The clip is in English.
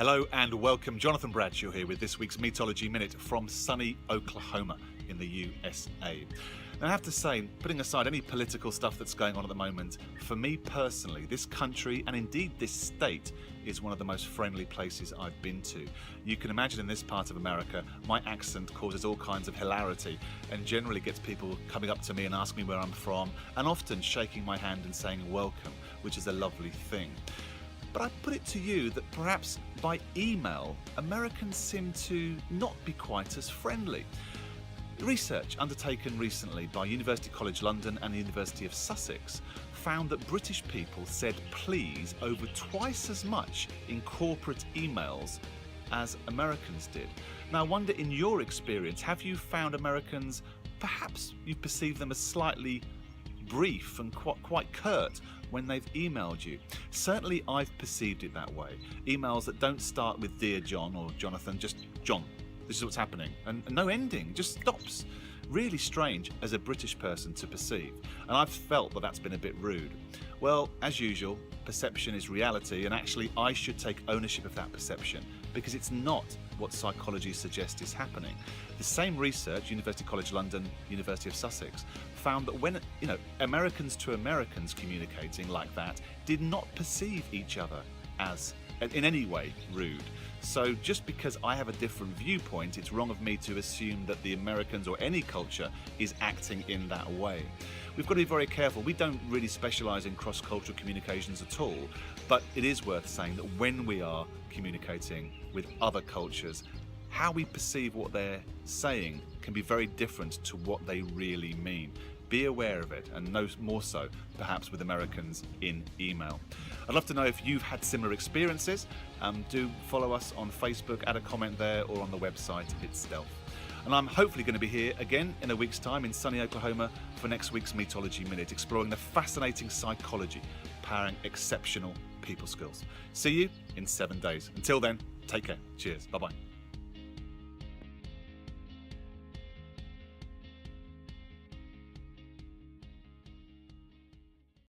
Hello and welcome. Jonathan Bradshaw here with this week's Meatology Minute from sunny Oklahoma in the USA. Now, I have to say, putting aside any political stuff that's going on at the moment, for me personally, this country and indeed this state is one of the most friendly places I've been to. You can imagine in this part of America, my accent causes all kinds of hilarity and generally gets people coming up to me and asking me where I'm from and often shaking my hand and saying welcome, which is a lovely thing. But I put it to you that perhaps by email, Americans seem to not be quite as friendly. Research undertaken recently by University College London and the University of Sussex found that British people said please over twice as much in corporate emails as Americans did. Now I wonder, in your experience, have you found Americans, perhaps you perceive them as slightly brief and quite curt when they've emailed you? Certainly I've perceived it that way. Emails that don't start with Dear John or Jonathan, just John, this is what's happening, and no ending, just stops. Really strange as a British person to perceive, and I've felt that that's been a bit rude. Well, as usual, perception is reality, and actually I should take ownership of that perception because it's not what psychology suggests is happening. The same research, University College London, University of Sussex, found that when Americans to Americans communicating like that did not perceive each other as in any way rude. So just because I have a different viewpoint, it's wrong of me to assume that the Americans or any culture is acting in that way. We've got to be very careful. We don't really specialise in cross-cultural communications at all, but it is worth saying that when we are communicating with other cultures, how we perceive what they're saying can be very different to what they really mean. Be aware of it, and no more so perhaps with Americans in email. I'd love to know if you've had similar experiences. Do follow us on Facebook, add a comment there, or on the website itself. And I'm hopefully going to be here again in a week's time in sunny Oklahoma for next week's Meatology Minute, exploring the fascinating psychology powering exceptional people skills. See you in 7 days. Until then, take care. Cheers. Bye-bye.